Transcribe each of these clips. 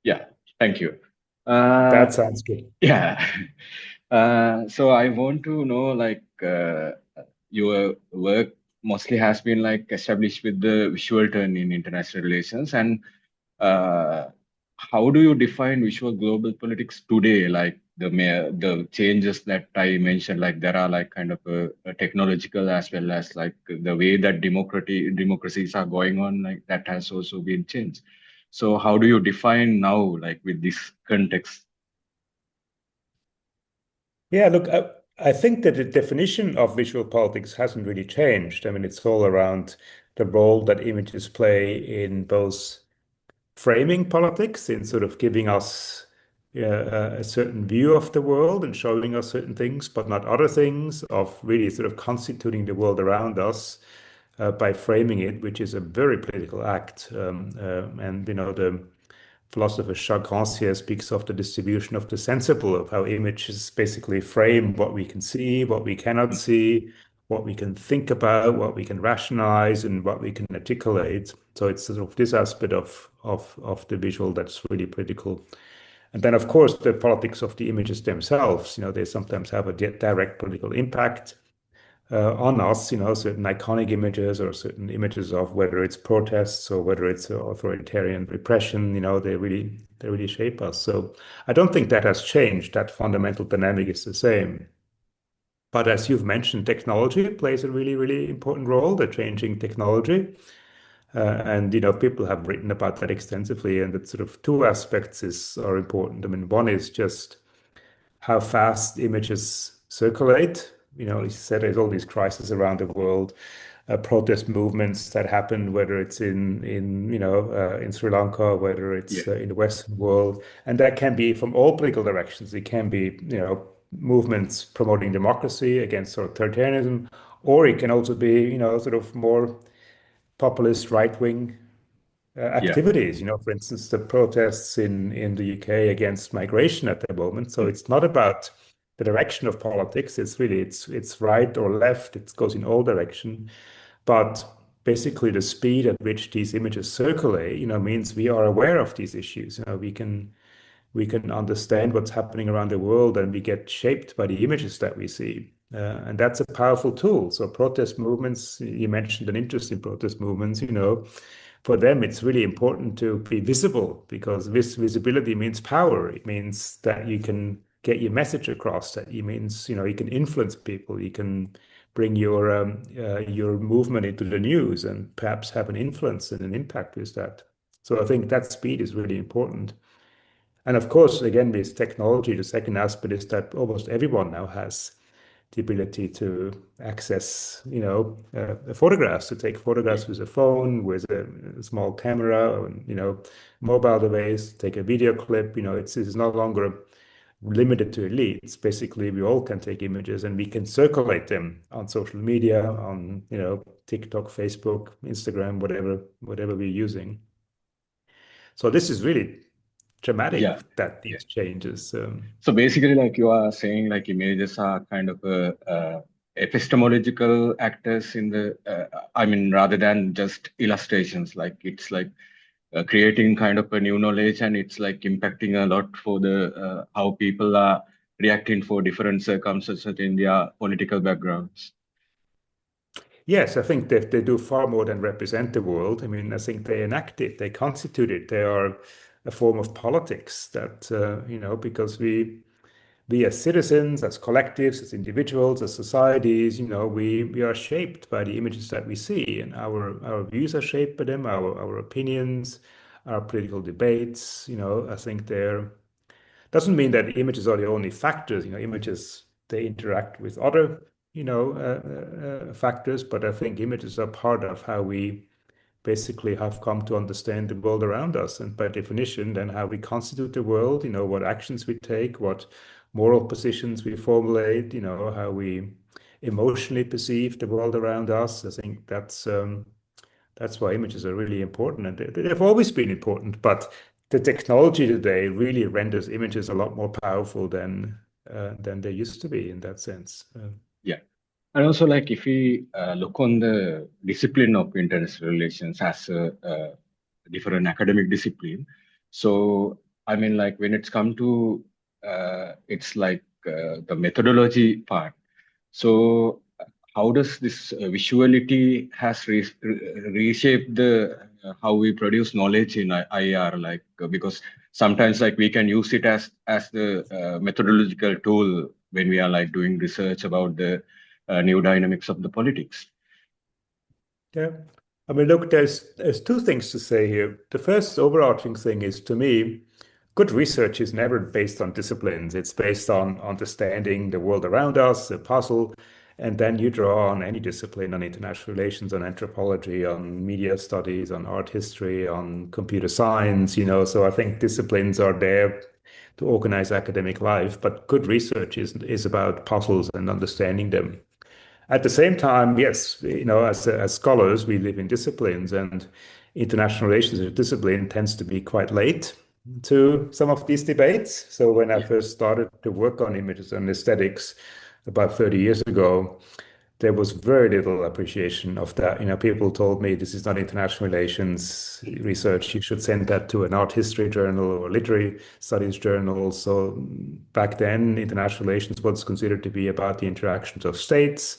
Yeah, thank you. That Uh, sounds good. yeah. So I want to know, like, your work mostly has been like established with the visual turn in international relations, and uh, how do you define visual global politics today? Like the changes that I mentioned, like there are like kind of a technological as well as like the way that democracies are going on, like that has also been changed. So how do you define now, like with this context? Yeah, look, I think that the definition of visual politics hasn't really changed. I mean, it's all around the role that images play in both framing politics, in sort of giving us a certain view of the world and showing us certain things, but not other things, of really sort of constituting the world around us by framing it, which is a very political act. And, the philosopher Jacques Rancière speaks of the distribution of the sensible, of how images basically frame what we can see, what we cannot see, what we can think about, what we can rationalize, and what we can articulate. So it's sort of this aspect of the visual that's really political. And then, of course, the politics of the images themselves, they sometimes have a direct political impact on us, certain iconic images or certain images of whether it's protests or whether it's authoritarian repression, they really shape us. So I don't think that has changed. That fundamental dynamic is the same. But as you've mentioned, technology plays a really, really important role, the changing technology. And people have written about that extensively, and that sort of two aspects are important. I mean, one is just how fast images circulate. You said there's all these crises around the world, protest movements that happen, whether it's in Sri Lanka, whether Yeah, it's in the Western world, and that can be from all political directions. It can be movements promoting democracy against authoritarianism, or it can also be sort of more populist right-wing yeah, activities. For instance, the protests in the UK against migration at the moment. So mm, it's not about the direction of politics. It's right or left. It goes in all direction. But basically, the speed at which these images circulate, means we are aware of these issues. We can understand what's happening around the world, and we get shaped by the images that we see. And that's a powerful tool. So protest movements, you mentioned an interest in protest movements, for them, it's really important to be visible because this visibility means power. It means that you can get your message across. That it means you can influence people. You can bring your movement into the news and perhaps have an influence and an impact with that. So I think that speed is really important. And of course, again, with technology, the second aspect is that almost everyone now has the ability to access, photographs, to take yeah, photographs with a phone, with a small camera, or, mobile device, take a video clip. It's no longer limited to elites. Basically, we all can take images and we can circulate them on social media, on, TikTok, Facebook, Instagram, whatever we're using. So this is really yeah. dramatic that Yeah. these changes. So basically, like you are saying, like images are kind of epistemological actors in the, I mean, rather than just illustrations. Like it's like creating kind of a new knowledge, and it's like impacting a lot for the how people are reacting for different circumstances in their political backgrounds. Yes, I think that they do far more than represent the world. I mean, I think they enact it, they constitute it, they are a form of politics that, because we as citizens, as collectives, as individuals, as societies, we are shaped by the images that we see, and our views are shaped by them, our opinions, our political debates. I think they're doesn't mean that images are the only factors. Images they interact with other, factors, but I think images are part of how we basically have come to understand the world around us, and by definition, then how we constitute the world. What actions we take, what moral positions we formulate. How we emotionally perceive the world around us. I think that's why images are really important, and they've always been important. But the technology today really renders images a lot more powerful than they used to be in that sense. Yeah. And also, like, if we look on the discipline of international relations as a different academic discipline, so I mean, like when it's come to it's like the methodology part. So, how does this visuality has reshaped the how we produce knowledge in IR? Like because sometimes like we can use it as the methodological tool when we are like doing research about the new dynamics of the politics. Yeah. I mean, look, there's two things to say here. The first overarching thing is, to me, good research is never based on disciplines. It's based on understanding the world around us, the puzzle, and then you draw on any discipline, on international relations, on anthropology, on media studies, on art history, on computer science, you know. So I think disciplines are there to organize academic life, but good research is about puzzles and understanding them. At the same time, yes, you know, as scholars, we live in disciplines, and international relations as a discipline tends to be quite late to some of these debates. So when I Yeah. first started to work on images and aesthetics about 30 years ago, there was very little appreciation of that. You know, people told me this is not international relations research. You should send that to an art history journal or literary studies journal. So back then, international relations was considered to be about the interactions of states.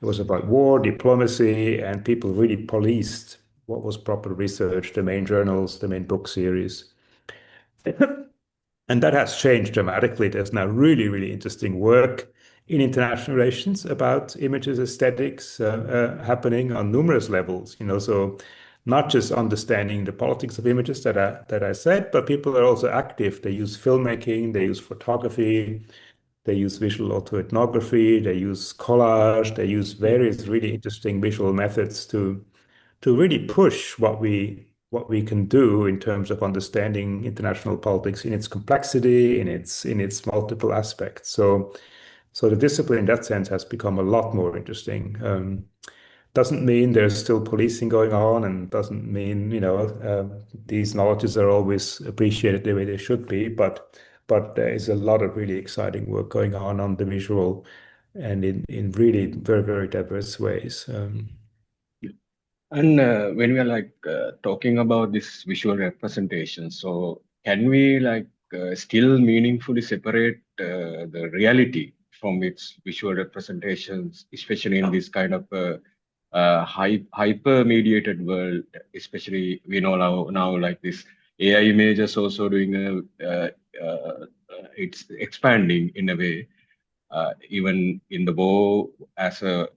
It was about war, diplomacy, and people really policed what was proper research, the main journals, the main book series. And that has changed dramatically. There's now really, really interesting work in international relations about images aesthetics happening on numerous levels. You know, so not just understanding the politics of images that I said, but people are also active. They use filmmaking, they use photography, they use visual autoethnography, they use collage, they use various really interesting visual methods to really push what we can do in terms of understanding international politics in its complexity, in its multiple aspects. So the discipline in that sense has become a lot more interesting. Doesn't mean there's still policing going on, and doesn't mean these knowledges are always appreciated the way they should be. But there is a lot of really exciting work going on the visual, and in really very very diverse ways. And when we are like talking about this visual representation, so can we like still meaningfully separate the reality from its visual representations, especially in this kind of hyper-mediated world? Especially we know now like this AI images also doing it's expanding in a way even in the bow as a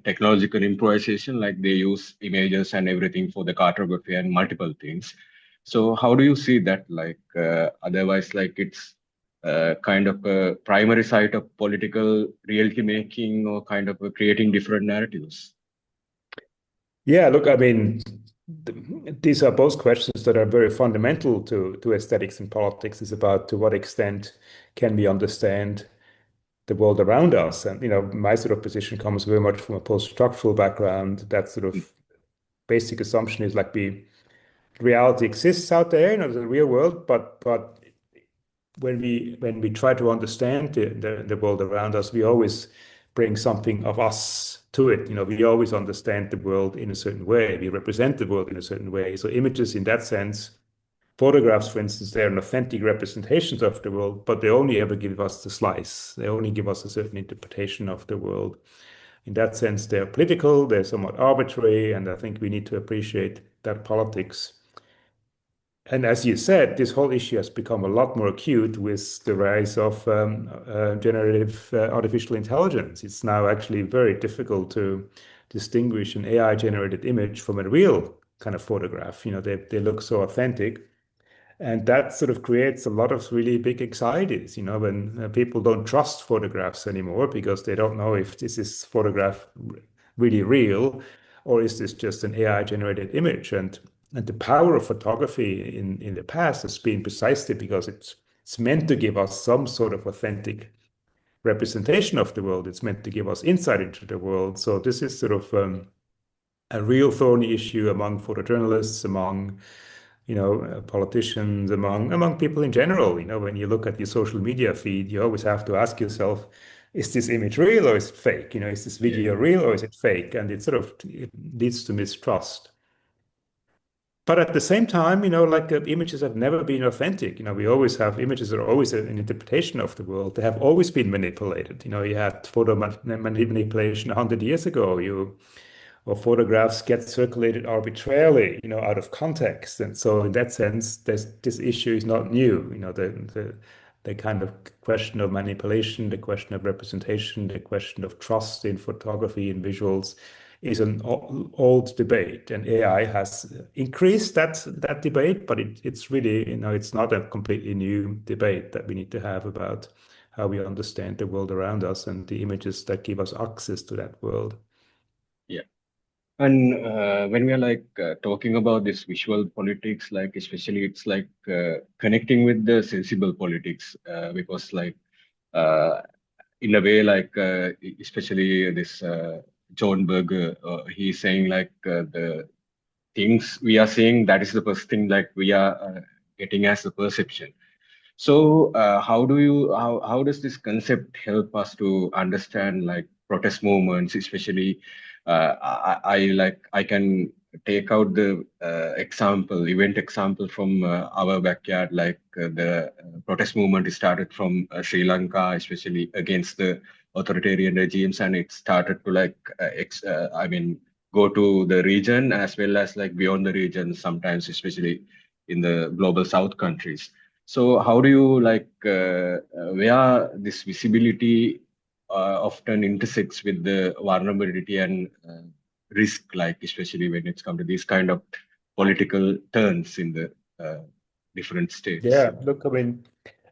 technological improvisation, like they use images and everything for the cartography and multiple things. So how do you see that? Like otherwise, like it's kind of a primary site of political reality making or kind of creating different narratives. Yeah, look, I mean, these are both questions that are very fundamental to aesthetics and politics. Is about to what extent can we understand the world around us? And my sort of position comes very much from a post-structural background. That sort of basic assumption is like reality exists out there, the real world, but when we try to understand the world around us, we always bring something of us to it. We always understand the world in a certain way. We represent the world in a certain way. So images in that sense, photographs, for instance, they're an authentic representations of the world, but they only ever give us the slice. They only give us a certain interpretation of the world. In that sense, they're political, they're somewhat arbitrary, and I think we need to appreciate that politics. And as you said, this whole issue has become a lot more acute with the rise of generative artificial intelligence. It's now actually very difficult to distinguish an AI-generated image from a real kind of photograph. They look so authentic. And that sort of creates a lot of really big anxieties, when people don't trust photographs anymore because they don't know if this is photograph really real, or is this just an AI-generated image? And the power of photography in the past has been precisely because it's meant to give us some sort of authentic representation of the world. It's meant to give us insight into the world. So this is sort of a real thorny issue among photojournalists, among politicians, among people in general. When you look at your social media feed, you always have to ask yourself, is this image real or is it fake? Is this Yeah. video real or is it fake? And it leads to mistrust. But at the same time, like images have never been authentic. We always have images that are always an interpretation of the world. They have always been manipulated. You had manipulation 100 years ago. Or photographs get circulated arbitrarily, out of context. And so in that sense, this issue is not new. The kind of question of manipulation, the question of representation, the question of trust in photography and visuals is an old debate. And AI has increased that debate, but it's really, it's not a completely new debate that we need to have about how we understand the world around us and the images that give us access to that world. Yeah. And when we are like talking about this visual politics, like especially it's like connecting with the sensible politics, because like uh, in a way, like especially this John Berger, he's saying like the things we are seeing, that is the first thing like we are getting as a perception. So how does this concept help us to understand like protest movements, especially I can take out the event example from our backyard, like the protest movement started from Sri Lanka, especially against the authoritarian regimes, and it started to like I mean go to the region as well as like beyond the region sometimes, especially in the global South countries. So how do you like where this visibility often intersects with the vulnerability and risk, like especially when it's come to these kind of political turns in the different states? Yeah, look, I mean,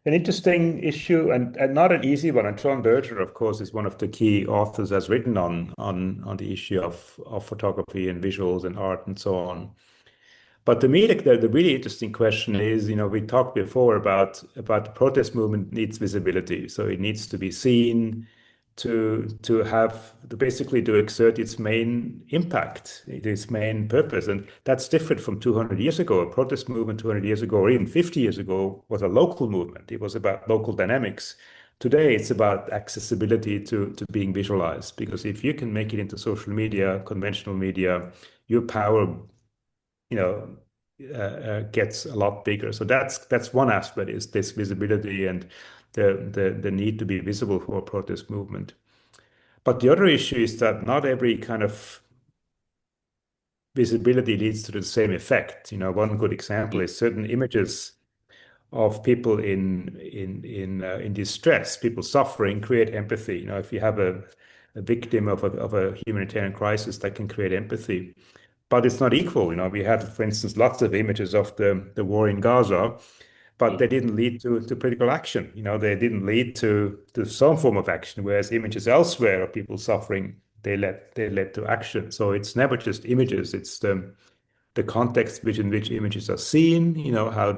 an interesting issue and not an easy one. And John Berger, of course, is one of the key authors has written on the issue of photography and visuals and art and so on. But to me, the really interesting question is, we talked before about the protest movement needs visibility. So it needs to be seen to basically to exert its main impact, its main purpose. And that's different from 200 years ago. A protest movement 200 years ago, or even 50 years ago, was a local movement. It was about local dynamics. Today, it's about accessibility to being visualized, because if you can make it into social media, conventional media, your power gets a lot bigger. So that's one aspect, is this visibility and the need to be visible for a protest movement. But the other issue is that not every kind of visibility leads to the same effect. One good example is certain images of people in distress, people suffering, create empathy. If you have a victim of a humanitarian crisis, that can create empathy. But it's not equal. We had, for instance, lots of images of the war in Gaza, but they didn't lead to political action. They didn't lead to some form of action, whereas images elsewhere of people suffering, they led to action. So it's never just images, it's the context in which images are seen, how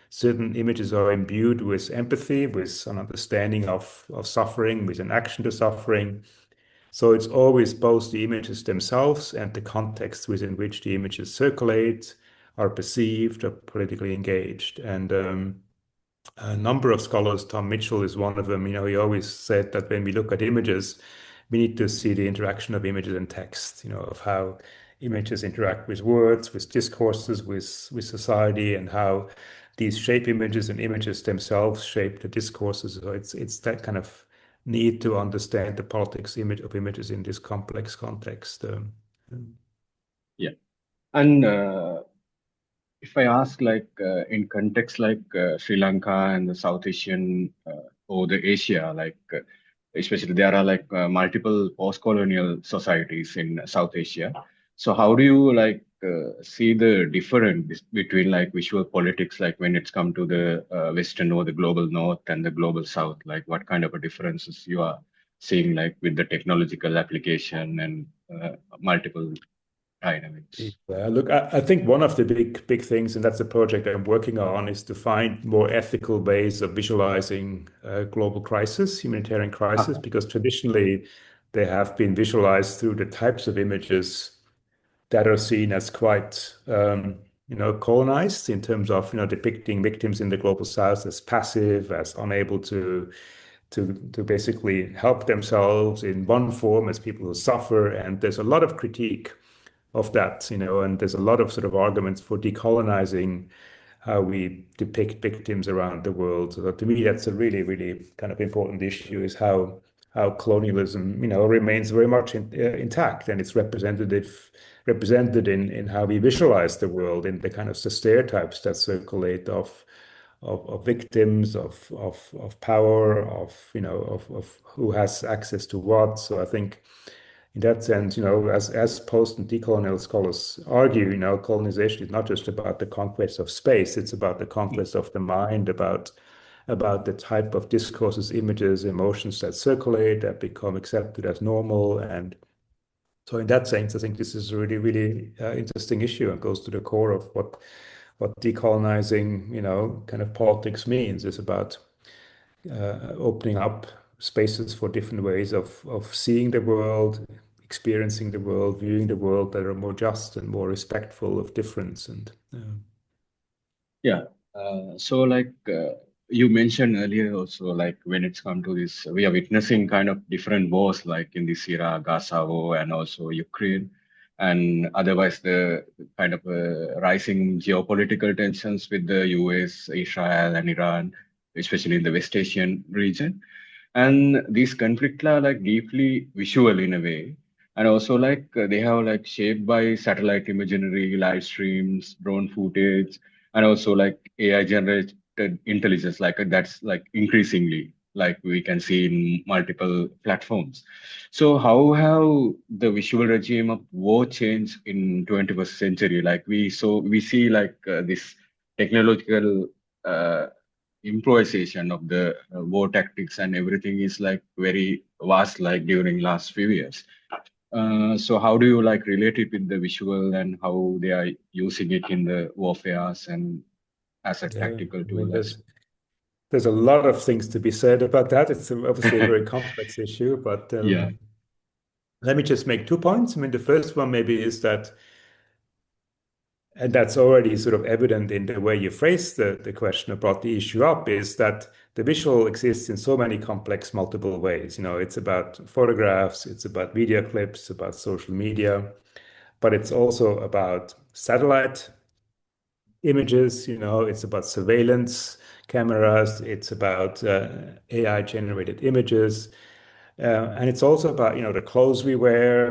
certain images are imbued with empathy, with an understanding of suffering, with an action to suffering. So it's always both the images themselves and the context within which the images circulate, are perceived, are politically engaged. And a number of scholars, Tom Mitchell is one of them, he always said that when we look at images, we need to see the interaction of images and text, of how images interact with words, with discourses, with society, and how these shape images and images themselves shape the discourses. So it's that kind of need to understand the politics of images in this complex context. Yeah. And if I ask, like in context like Sri Lanka and the South Asian or the Asia, like especially there are like multiple post-colonial societies in South Asia. So how do you like see the difference between like visual politics, like when it's come to the Western or the global North and the global South? Like what kind of a differences you are seeing, like with the technological application and multiple dynamics? Look, I think one of the big things, and that's a project I'm working on, is to find more ethical ways of visualizing global crisis, humanitarian crisis, Uh-huh. because traditionally they have been visualized through the types of images that are seen as quite, colonized in terms of, depicting victims in the global South as passive, as unable to basically help themselves in one form as people who suffer. And there's a lot of critique of that, and there's a lot of sort of arguments for decolonizing how we depict victims around the world. So to me, that's a really, really kind of important issue, is how colonialism, remains very much intact, and it's represented in how we visualize the world, in the kind of the stereotypes that circulate of victims, of power, of who has access to what. So I think in that sense, as post and decolonial scholars argue, colonization is not just about the conquest of space, it's about the conquest of the mind, about the type of discourses, images, emotions that circulate, that become accepted as normal. And so in that sense, I think this is a really, really interesting issue, and goes to the core of what decolonizing, kind of politics means. Is about opening up spaces for different ways of seeing the world, experiencing the world, viewing the world, that are more just and more respectful of difference. And Yeah. So like you mentioned earlier also, like when it's come to this, we are witnessing kind of different wars, like in this era, Gaza war and also Ukraine, and otherwise the kind of rising geopolitical tensions with the US, Israel, and Iran, especially in the West Asian region. And these conflicts are like deeply visual in a way, and also like they have like shaped by satellite imagery, live streams, drone footage, and also like AI generated intelligence, like that's like increasingly like we can see in multiple platforms. So how have the visual regime of war changed in 21st century? Like we see like this technological uh, improvisation of the war tactics and everything is like very vast like during last few years. So how do you like relate it with the visual and how they are using it in the warfares and as a yeah, tactical I mean, tool as there's a lot of things to be said about that. It's obviously a well? very complex issue, but Yeah, let me just make 2 points. I mean, the first one maybe is that, and that's already sort of evident in the way you phrase the question or brought the issue up, is that the visual exists in so many complex, multiple ways. It's about photographs, it's about video clips, about social media, but it's also about satellite images, it's about surveillance cameras, it's about AI generated images. And it's also about, the clothes we wear,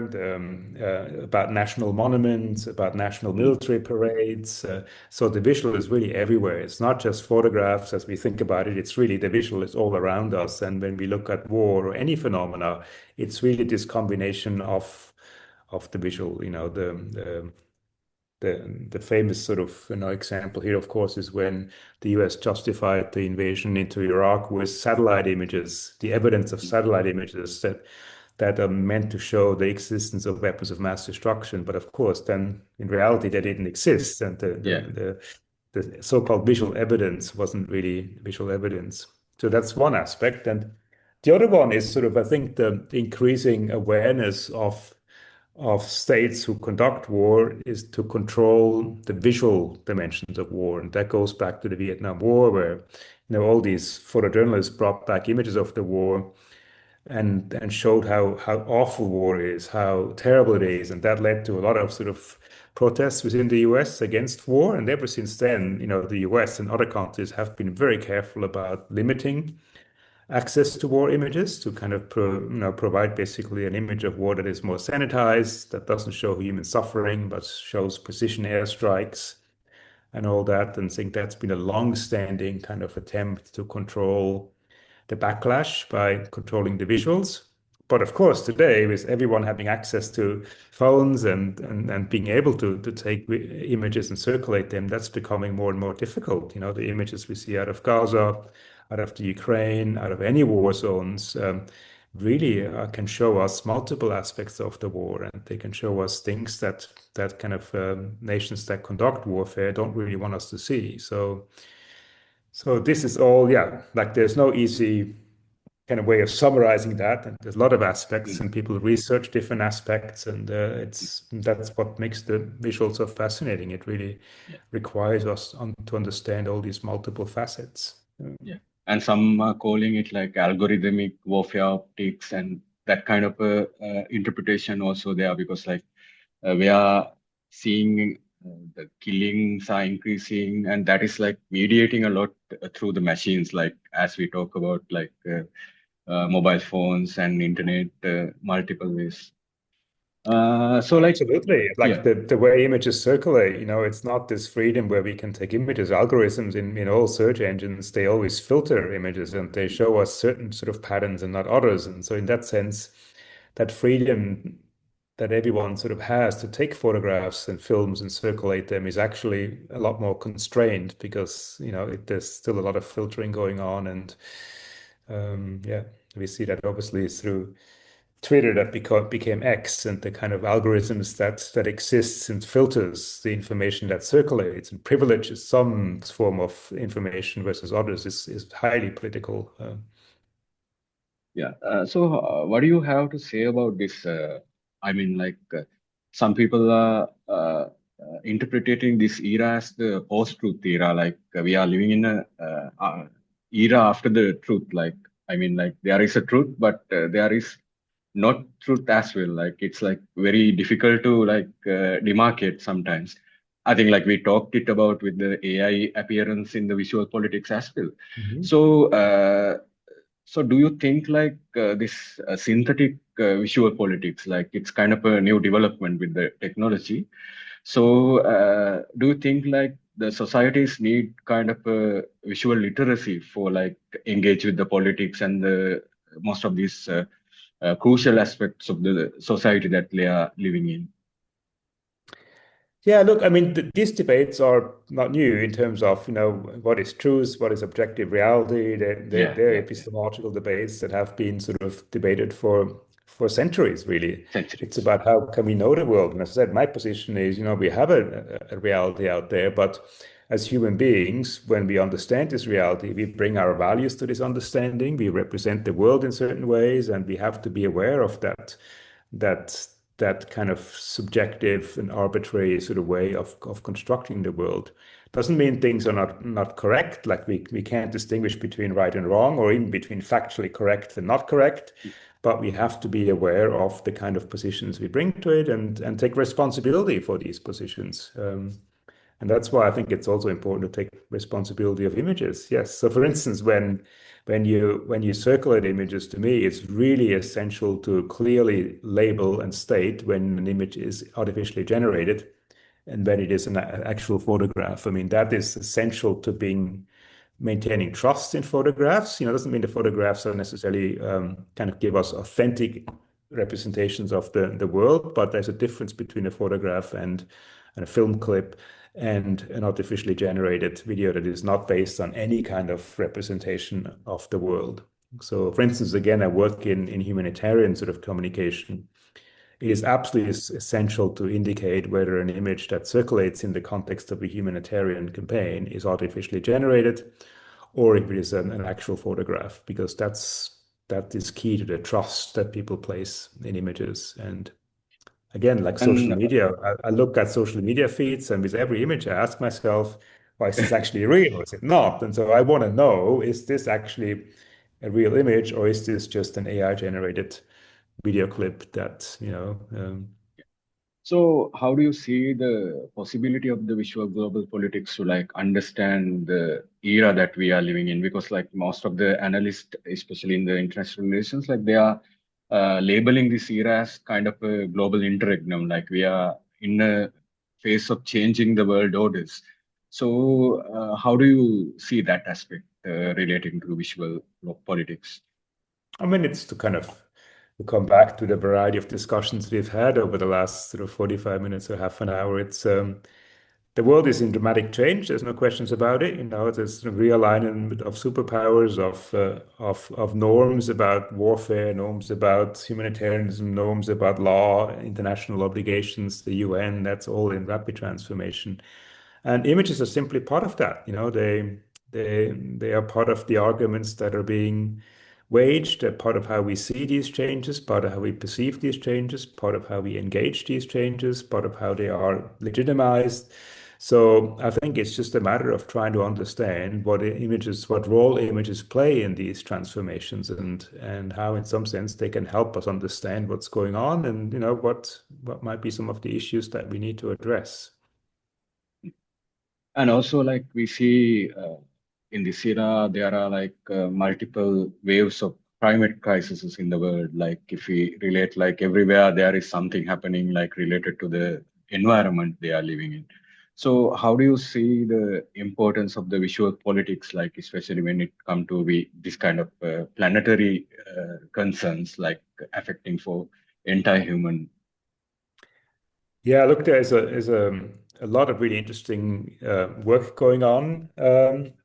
about national monuments, about national mm, military parades. So the visual is really everywhere. It's not just photographs as we think about it. It's really, the visual is all around us. And when we look at war or any phenomena, it's really this combination of the visual. The famous sort of example here, of course, is when the US justified the invasion into Iraq with satellite images, the evidence of mm, satellite images that are meant to show the existence of weapons of mass destruction. But of course, then in reality, they didn't exist, and yeah, the so-called visual evidence wasn't really visual evidence. So that's one aspect, and the other one is sort of, I think, the increasing awareness of states who conduct war is to control the visual dimensions of war. And that goes back to the Vietnam War, where, all these photojournalists brought back images of the war and showed how awful war is, how terrible it is. And that led to a lot of sort of protests within the US against war. And ever since then, the US and other countries have been very careful about limiting access to war images, to kind of provide basically an image of war that is more sanitized, that doesn't show human suffering, but shows precision airstrikes and all that. And I think that's been a long-standing kind of attempt to control the backlash by controlling the visuals. But of course, today, with everyone having access to phones and being able to take images and circulate them, that's becoming more and more difficult. The images we see out of Gaza, out of the Ukraine, out of any war zones, really can show us multiple aspects of the war, and they can show us things that kind of nations that conduct warfare don't really want us to see. So this is all, yeah, like there's no easy kind of way of summarizing that. And there's a lot of aspects, mm, and people research different aspects, and that's what makes the visual so fascinating. It really yeah, requires us to understand all these multiple facets. yeah. And some are calling it like algorithmic warfare optics and that kind of interpretation also there because like we are seeing the killings are increasing, and that is like mediating a lot through the machines, like as we talk about like mobile phones and internet, multiple ways. So like, Absolutely. Like yeah, the way images circulate, it's not this freedom where we can take images. Algorithms in all search engines, they always filter images and they show us certain sort of patterns and not others. And so in that sense, that freedom that everyone sort of has to take photographs and films and circulate them is actually a lot more constrained because, there's still a lot of filtering going on. And yeah, we see that obviously through Twitter that became X and the kind of algorithms that exists and filters the information that circulates and privileges some form of information versus others is highly political. yeah. So what do you have to say about this? I mean, like, some people are interpreting this era as the post-truth era. Like, we are living in a era after the truth. Like, I mean, like, there is a truth, but there is not truth as well. Like, it's like very difficult to like demarcate sometimes. I think like we talked it about with the AI appearance in the visual politics as well. Mhm. So so do you think like this synthetic visual politics, like it's kind of a new development with the technology? So do you think like the societies need kind of a visual literacy for like engage with the politics and the most of these crucial aspects of the society that they are living in? Yeah, look, I mean, these debates are not new in terms of, what is truth, what is objective reality. Yeah, They're yeah, yeah. epistemological debates that have been sort of debated for centuries, really. It's Centuries. about how can we know the world. And as I said, my position is, we have a reality out there, but as human beings, when we understand this reality, we bring our values to this understanding. We represent the world in certain ways, and we have to be aware of that that kind of subjective and arbitrary sort of way of constructing the world. Doesn't mean things are not correct, like we can't distinguish between right and wrong, or even between factually correct and not correct, but we have to be aware of the kind of positions we bring to it and take responsibility for these positions. And that's why I think it's also important to take responsibility of images. Yes. So for instance, when you circulate images, to me, it's really essential to clearly label and state when an image is artificially generated and when it is an actual photograph. I mean, that is essential to being maintaining trust in photographs. It doesn't mean the photographs are necessarily kind of give us authentic representations of the world, but there's a difference between a photograph and a film clip and an artificially generated video that is not based on any kind of representation of the world. So, for instance, again, I work in humanitarian sort of communication. It is absolutely essential to indicate whether an image that circulates in the context of a humanitarian campaign is artificially generated or if it is an actual photograph, because that is key to the trust that people place in images. And again, like social And media, I look at social media feeds, and with every image, I ask myself, well, is this actually real or is it not? And so I want to know, is this actually a real image or is this just an AI generated video clip that, so, how do you see the possibility of the visual global politics to like understand the era that we are living in? Because like most of the analysts, especially in the international relations, like they are labeling this era as kind of a global interregnum. Like we are in a phase of changing the world orders. So, how do you see that aspect relating to visual politics? I mean, it's to kind of to come back to the variety of discussions we've had over the last sort of 45 minutes or half an hour. It's the world is in dramatic change. There's no questions about it. There's a realignment of superpowers, of norms about warfare, norms about humanitarianism, norms about law, international obligations, the UN. That's all in rapid transformation. And images are simply part of that. They are part of the arguments that are being waged. They're part of how we see these changes, part of how we perceive these changes, part of how we engage these changes, part of how they are legitimized. So I think it's just a matter of trying to understand what images, what role images play in these transformations, and how, in some sense, they can help us understand what's going on, and what might be some of the issues that we need to address. And also, like we see in this era, there are like multiple waves of climate crises in the world. Like if we relate, like everywhere there is something happening, like related to the environment they are living in. So how do you see the importance of the visual politics, like especially when it come to this kind of planetary concerns, like affecting for entire human? Yeah, look, there's a lot of really interesting work going on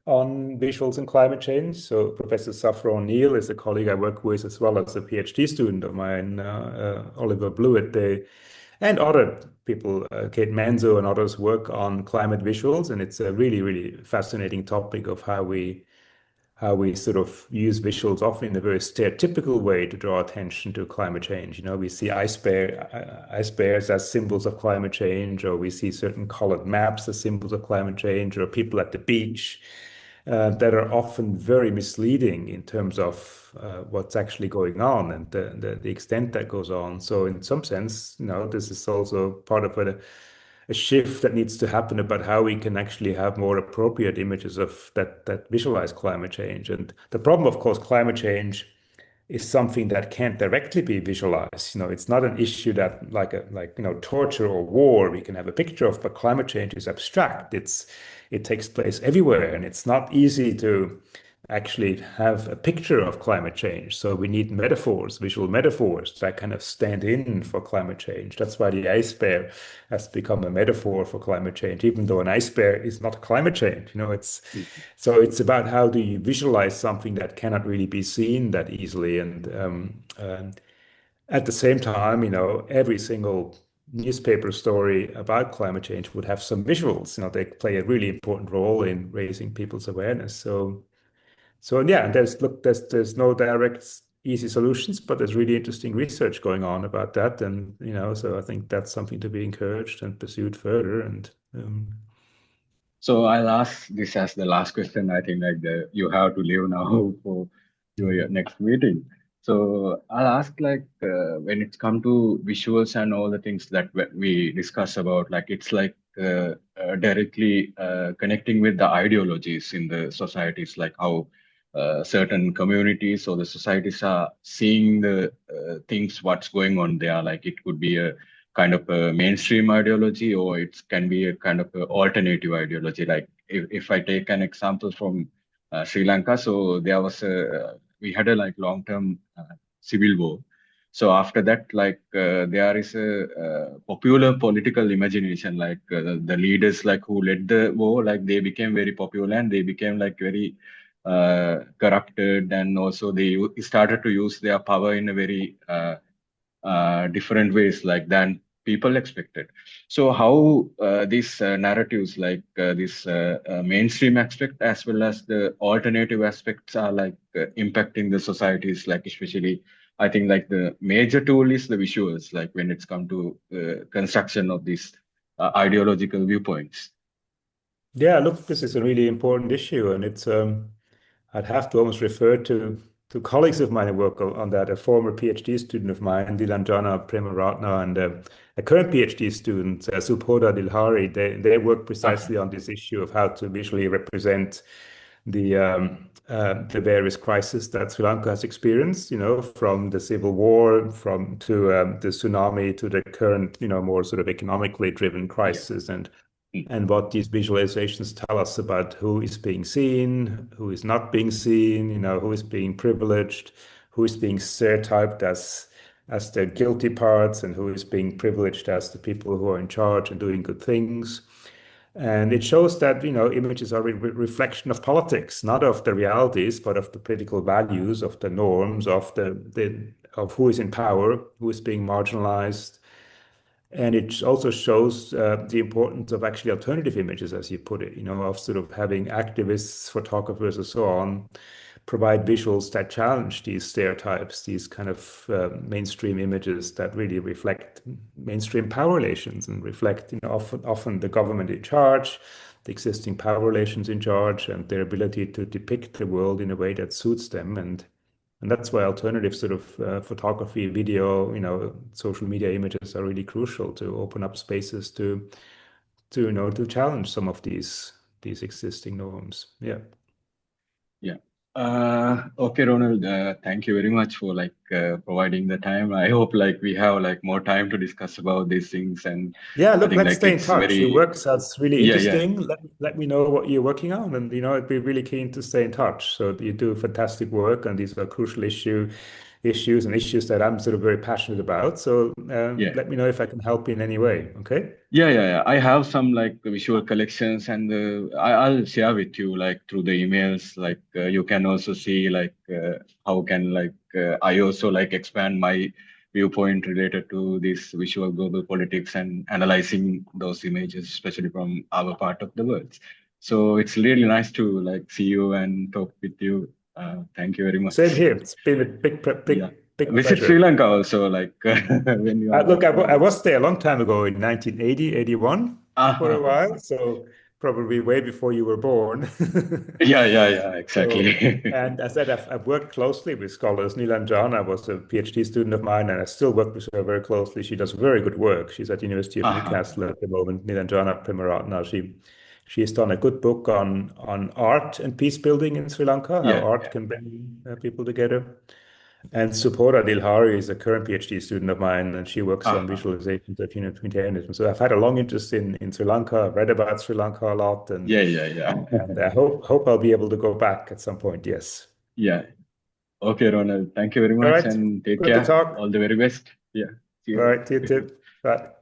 visuals and climate change. So Professor Safra O'Neill is a colleague I work with, as well as a PhD student of mine, Oliver Blewett. And other people, Kate Manzo and others, work on climate visuals, and it's a really, really fascinating topic of how we sort of use visuals often in a very stereotypical way to draw attention to climate change. We see ice bears as symbols of climate change, or we see certain colored maps as symbols of climate change, or people at the beach that are often very misleading in terms of what's actually going on and the extent that goes on. So in some sense, this is also part of a shift that needs to happen about how we can actually have more appropriate images of that visualize climate change. And the problem, of course, climate change is something that can't directly be visualized. It's not an issue that like torture or war we can have a picture of, but climate change is abstract. It takes place everywhere, and it's not easy to actually have a picture of climate change. So we need metaphors, visual metaphors that kind of stand in for climate change. That's why the ice bear has become a metaphor for climate change, even though an ice bear is not climate change. It's about how do you visualize something that cannot really be seen that easily. And at the same time, every single newspaper story about climate change would have some visuals. They play a really important role in raising people's awareness. So yeah, there's no direct easy solutions, but there's really interesting research going on about that, and so I think that's something to be encouraged and pursued further. And So I'll ask this as the last question. I think like you have to leave now for your next meeting. So I'll ask like when it's come to visuals and all the things that we discuss about, like it's like directly connecting with the ideologies in the societies, like how certain communities or the societies are seeing the things, what's going on there. Like it could be a kind of a mainstream ideology, or it can be a kind of a alternative ideology. Like if I take an example from Sri Lanka, so there was we had a like long-term civil war. So after that, like there is a popular political imagination, like the leaders like who led the war, like they became very popular and they became like very corrupted, and also they started to use their power in a very different ways like than people expected. So how these narratives, like this mainstream aspect as well as the alternative aspects, are like impacting the societies, like especially I think like the major tool is the visuals, like when it's come to construction of these ideological viewpoints. yeah, look, this is a really important issue, and I'd have to almost refer to colleagues of mine who work on that, a former PhD student of mine, Dilanjana Premaratna, and a current PhD student, Subhoda Dilhari. They work Okay. precisely on this issue of how to visually represent the various crises that Sri Lanka has experienced, from the civil war, from to the tsunami, to the current, more sort of economically driven Yeah. crisis, and Mm. and what these visualizations tell us about who is being seen, who is not being seen, who is being privileged, who is being stereotyped as the guilty parts, and who is being privileged as the people who are in charge and doing good things. And it shows that, images are a reflection of politics, not of the realities, but of the political values, of the norms, of who is in power, who is being marginalized. And it also shows the importance of actually alternative images, as you put it, of sort of having activists, photographers, and so on, provide visuals that challenge these stereotypes, these kind of mainstream images that really reflect mainstream power relations and reflect, often the government in charge, the existing power relations in charge, and their ability to depict the world in a way that suits them. And that's why alternative sort of photography, video, social media images are really crucial to open up spaces to challenge some of these existing norms. Yeah. Yeah. Okay, Ronald, thank you very much for providing the time. I hope we have more time to discuss about these things, and Yeah, I look, think let's stay in it's touch. Your very work sounds really yeah, yeah, interesting. Let me know what you're working on, and I'd be really keen to stay in touch. So you do fantastic work, and these are crucial issues and issues that I'm sort of very passionate about. So yeah. let me know if I can help in any way. Okay. Yeah. I have some visual collections, and I'll share with you through the emails. You can also see how can I also expand my viewpoint related to this visual global politics and analyzing those images, especially from our part of the world. So it's really nice to see you and talk with you. Thank you very Same much. here. It's been a Yeah. big Visit Sri pleasure. Lanka also, when you are Look, I around. was there a long time ago in 1980, 81 for a Ah, while, so probably way before you were born. yeah, So, exactly. and as I said, I've worked closely with scholars. Nilanjana was a PhD student of mine, and I still work with her very closely. She does very good work. She's at the University of Uh-huh. Newcastle at the moment, Nilanjana Premaratna. She has done a good book on art and peace building in Sri Lanka, how Yeah, art yeah. can bring people together. And Supora Dilhari is a current PhD student of mine, and she works on Uh-huh. visualizations of humanitarianism. So I've had a long interest in Sri Lanka. I've read about Sri Lanka a lot, Yeah. and I hope I'll be able to go back at some point. Yes. Yeah. Okay, Ronald. Thank you very All much right. and take Good to care. talk. All the very best. Yeah. See All you. right. You too. Bye.